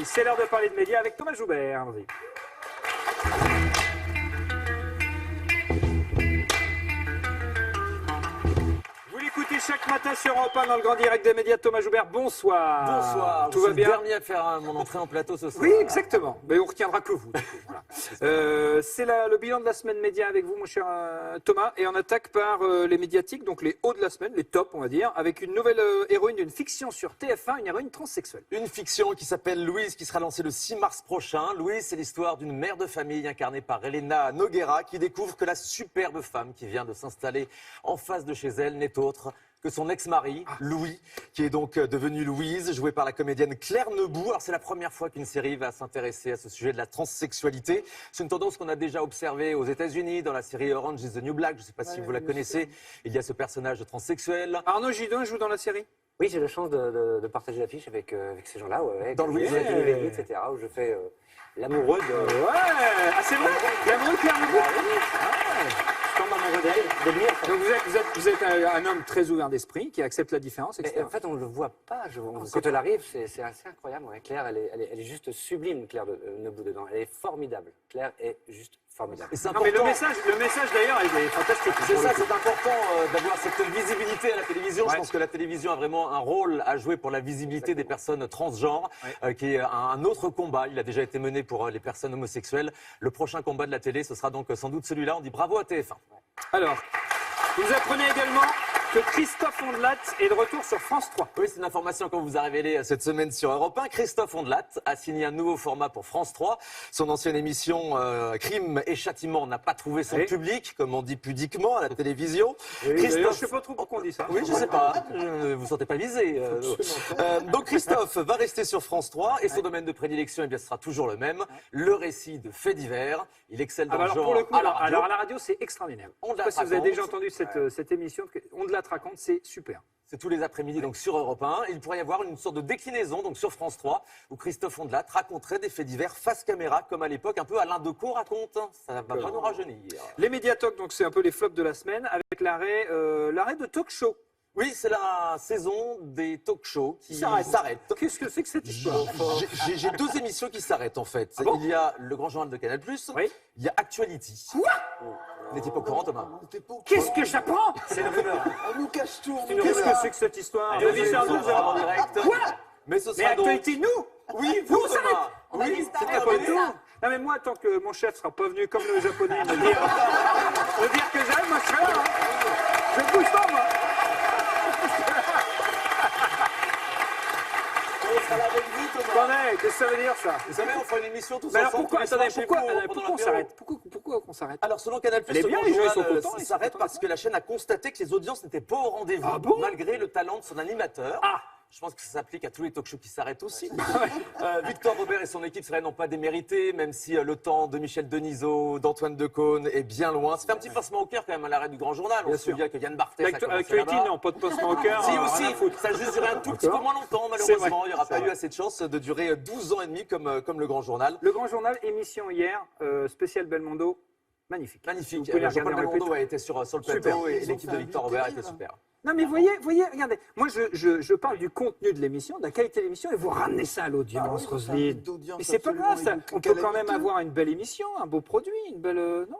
C'est l'heure de parler de médias avec Thomas Joubert. Allons-y. Vous l'écoutez chaque matin sur Europe 1 dans le grand direct des médias. Thomas Joubert, bonsoir. Bonsoir. Tout va bien? Je suis le dernier à faire mon entrée en plateau ce soir. Oui, exactement. Mais on retiendra que vous. Voilà. C'est le bilan de la semaine média avec vous, mon cher Thomas. Et on attaque par les médiatiques, donc les hauts de la semaine, les tops, on va dire, avec une nouvelle héroïne d'une fiction sur TF1, une héroïne transsexuelle. Une fiction qui s'appelle Louise, qui sera lancée le 6 mars prochain. Louise, c'est l'histoire d'une mère de famille incarnée par Elena Noguera qui découvre que la superbe femme qui vient de s'installer en face de chez elle n'est autre que son ex-mari, Louis, qui est donc devenu Louise, jouée par la comédienne Claire Nebou. Alors c'est la première fois qu'une série va s'intéresser à ce sujet de la transsexualité. C'est une tendance qu'on a déjà observée aux États-Unis dans la série Orange is the New Black. Je ne sais pas si vous la connaissez. Il y a ce personnage transsexuel. Arnaud Gidon joue dans la série. Oui, j'ai la chance de partager l'affiche avec ces gens-là, Dans Louise, etc., où je fais l'amoureux de... Ouais, ah c'est vrai, l'amoureux de Claire Nebou. Je tombe amoureux d'elle, de lui. En fait. Donc vous êtes un homme très ouvert d'esprit, qui accepte la différence, etc. Mais en fait, on ne le voit pas. Quand elle arrive, c'est assez incroyable. Ouais. Claire, elle est juste sublime, Claire Nebou dedans. Elle est formidable. Claire est juste formidable. Non, mais le message d'ailleurs, il est fantastique. C'est ça, c'est important d'avoir cette visibilité à la télévision. Ouais. Je pense que la télévision a vraiment un rôle à jouer pour la visibilité des personnes transgenres, qui est un autre combat. Il a déjà été mené pour les personnes homosexuelles. Le prochain combat de la télé, ce sera donc sans doute celui-là. On dit bravo à TF1. Alors, vous apprenez également que Christophe Ondelat est de retour sur France 3. Oui, c'est une information qu'on vous a révélée cette semaine sur Europe 1. Christophe Ondelat a signé un nouveau format pour France 3. Son ancienne émission Crime et Châtiment n'a pas trouvé son public, comme on dit pudiquement à la télévision. Oui, Christophe... je ne sais pas trop pourquoi on dit ça. Oui, je ne sais pas. Vous ne vous sentez pas visé. Donc Christophe va rester sur France 3 et son domaine de prédilection, eh bien, ce sera toujours le même. Le récit de faits divers. Il excelle dans le Alors, genre pour le coup, à la radio. alors à la radio, c'est extraordinaire. Je ne sais pas si vous avez déjà entendu cette émission. Ondelat raconte, c'est super. C'est tous les après-midi donc sur Europe 1. Il pourrait y avoir une sorte de déclinaison donc sur France 3 où Christophe Ondelat raconterait des faits divers face caméra comme à l'époque un peu Alain Decaux raconte. Ça ne va pas nous rajeunir. Les médiatoques, donc c'est un peu les flops de la semaine avec l'arrêt de talk show. Oui, c'est la saison des talk-shows qui s'arrête. Qu'est-ce que c'est que cette histoire? J'ai deux émissions qui s'arrêtent en fait. Ah bon? Il y a le Grand Journal de Canal+, il y a Actuality. Quoi? Vous n'étiez pas au courant, Thomas? Qu'est-ce que j'apprends? C'est une rumeur. On nous cache tout. Qu'est-ce que c'est que cette histoire? Vous allez voir en direct. Quoi? Mais ce Mais sera donc... actualité, nous? Oui, Nous, vous, on s'arrête. Thomas. Oui, c'est terminé. Non mais moi, tant que mon chef sera pas venu comme le japonais me dire que j'aime, moi je serai là. Hein. Je bouge pas, moi. On sera là avec vous, Thomas. Attendez, qu'est-ce que ça veut dire ça? Vous savez, on fera une émission tous Mais alors ensemble. pourquoi, tous les attendez, soirs chez pourquoi vous, pendant on l'apéro. s'arrête? Pourquoi on s'arrête? Alors, selon Canal+, Elle est le bien, Grand les gens, ils sont Journal contents, ils sont s'arrête contents, parce que la chaîne a constaté que les audiences n'étaient pas au rendez-vous, Ah bon? malgré le talent de son animateur. Ah. Je pense que ça s'applique à tous les talk-shows qui s'arrêtent aussi. Victor Robert et son équipe seraient non pas démérités, même si le temps de Michel Denisot, d'Antoine Decaune est bien loin. Ça fait un petit pincement au cœur quand même à l'arrêt du Grand Journal. On se souvient que Yann Barthès a commencé Actualité, là-bas. non, pas de pincement au cœur. Si rien aussi, à foutre. ça a juste duré un tout petit peu moins longtemps, C'est vrai. malheureusement. Il n'y aura pas eu assez de chance de durer 12 ans et demi comme le Grand Journal. Le Grand Journal, émission hier, spécial Belmondo, magnifique. Magnifique. Vous pouvez la Jean-Paul regarder en Belmondo a été sur le Super. plateau et Ils ont l'équipe fait de un Victor vieux Robert terrible. était super. Non mais voyez, regardez, moi je parle du contenu de l'émission, de la qualité de l'émission, et vous ramenez ça à l'audience, Roselyne. Mais c'est pas grave, ça. On peut quand même avoir une belle émission, un beau produit, une belle... non?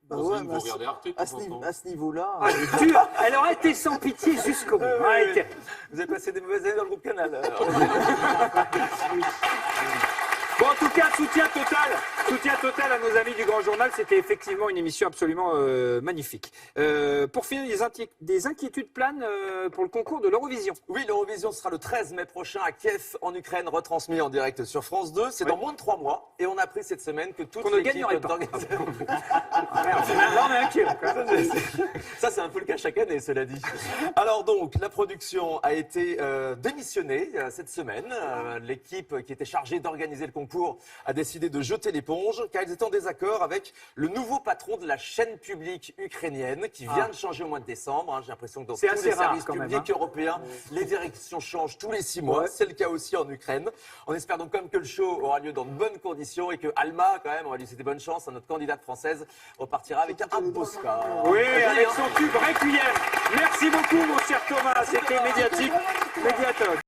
Bah Roselyne, ouais, vous mais regardez Arte de à temps en temps. ce niveau-là. Ah, elle est dure. Elle aurait été sans pitié jusqu'au bout. Arrêtez. Vous avez passé des mauvaises années dans le groupe Canal. Bon, en tout cas, soutien total à nos amis du Grand Journal. C'était effectivement une émission absolument magnifique. Pour finir, des inquiétudes planent pour le concours de l'Eurovision. Oui, l'Eurovision sera le 13 mai prochain à Kiev, en Ukraine, retransmis en direct sur France 2. C'est dans moins de 3 mois. Et on a appris cette semaine que toute Qu'on ne l'équipe gagnerait pas. d'organisation... Là, on est inquiet. Ça, c'est un peu le cas chaque année, cela dit. Alors donc, la production a été démissionnée cette semaine. L'équipe qui était chargée d'organiser le concours a décidé de jeter l'éponge car ils étaient en désaccord avec le nouveau patron de la chaîne publique ukrainienne qui vient de changer au mois de décembre. J'ai l'impression que dans tous C'est les assez rare, services quand même, publics européens, les directions changent tous les 6 mois. Ouais. C'est le cas aussi en Ukraine. On espère donc comme que le show aura lieu dans de bonnes conditions et que Alma, quand même, on va lui souhaiter bonne chance, notre candidate française, repartira avec un beau score. Oui, avec son tube Requiem. Merci beaucoup, mon cher Thomas. C'était Médiatique. Médiatoque.